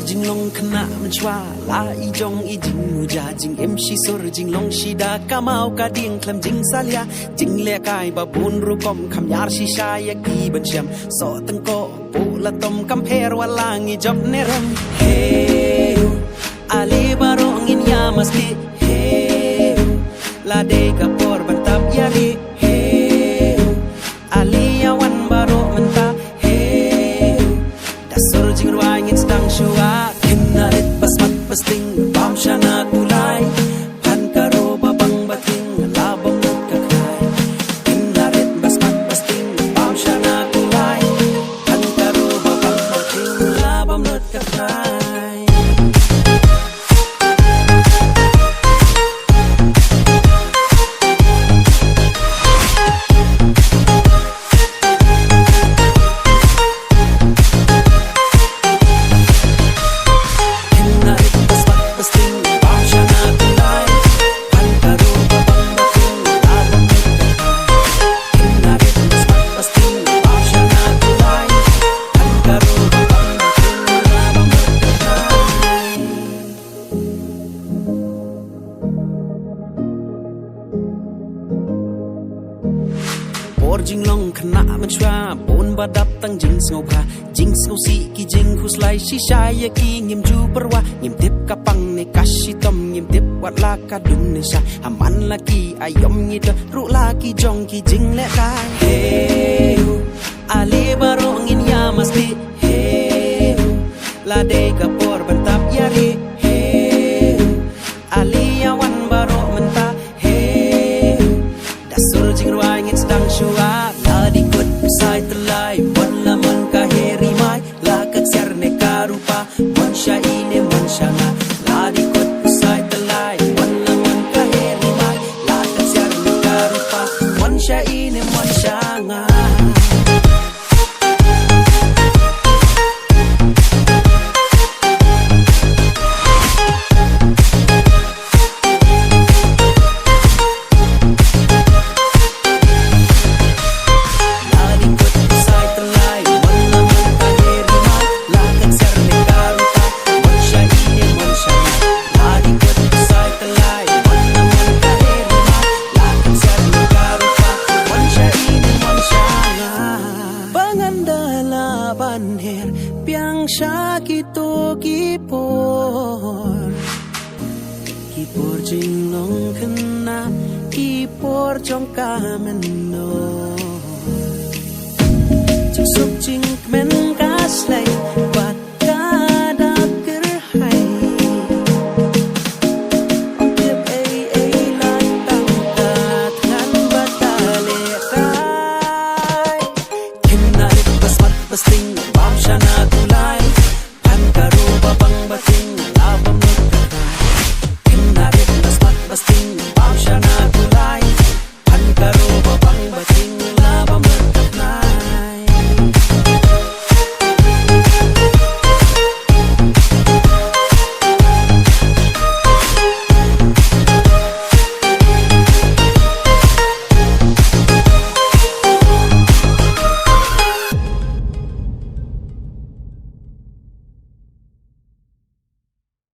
จิงลงขณะมันชวาลาอีจงอีจิงมูจาจิงชีสรจิงลงชีดากะมาวกะเดียงคลำจิงซาเลียจิงเลกายบะบุนรูกอมคำยาชีชายกีบันเชมโซตังโกปูละตมกัมเพรวลางีจบเนรังเฮอาลีบารองอินยามัสกิเฮลาเดกะปอร์บันตับยาลีเฮอาลียาวันบารอมันตาเฮดัสรจิงรวายงินสตังชัวคินนาริตบัสมัดบัสติงบามชานาตุไลพันกะโรบะบังบะติงลาบังมุดกะคายคินนาริตบัสมัดบัสติงบามชานาตุไลพันกะโรบะบังบะติงลาบังมุดกะคายจิงลงขณะมันชวาบนบาดับตั้งจิงสงบค่ะจิงสงบสีกีจิงคุสไลชิชายกีเงียมจูปรวะเงียมทิบกะปังในกัชิตมเงียมทิบวัดลากะดุมในชาหามันลากีอายมยีดรุลากีจงกีจิงและกายเฮอาลีบารองอินยามัสติเฮลาเดกะปอร์บันตับยาลีเฮอาลียาวันบารอมันตาเฮดัสรจิงรวายงินสตังชัวladi kut sai telai wala man ka heri mai la ka serne karupa mansha ine mansha na ladi kut sai telai wala man ka heri mai la ka serne karupa mansha ine mansha nga banher piang sha kito kipor jing long khna kipor chong ka men no chuk suk jing men ka slay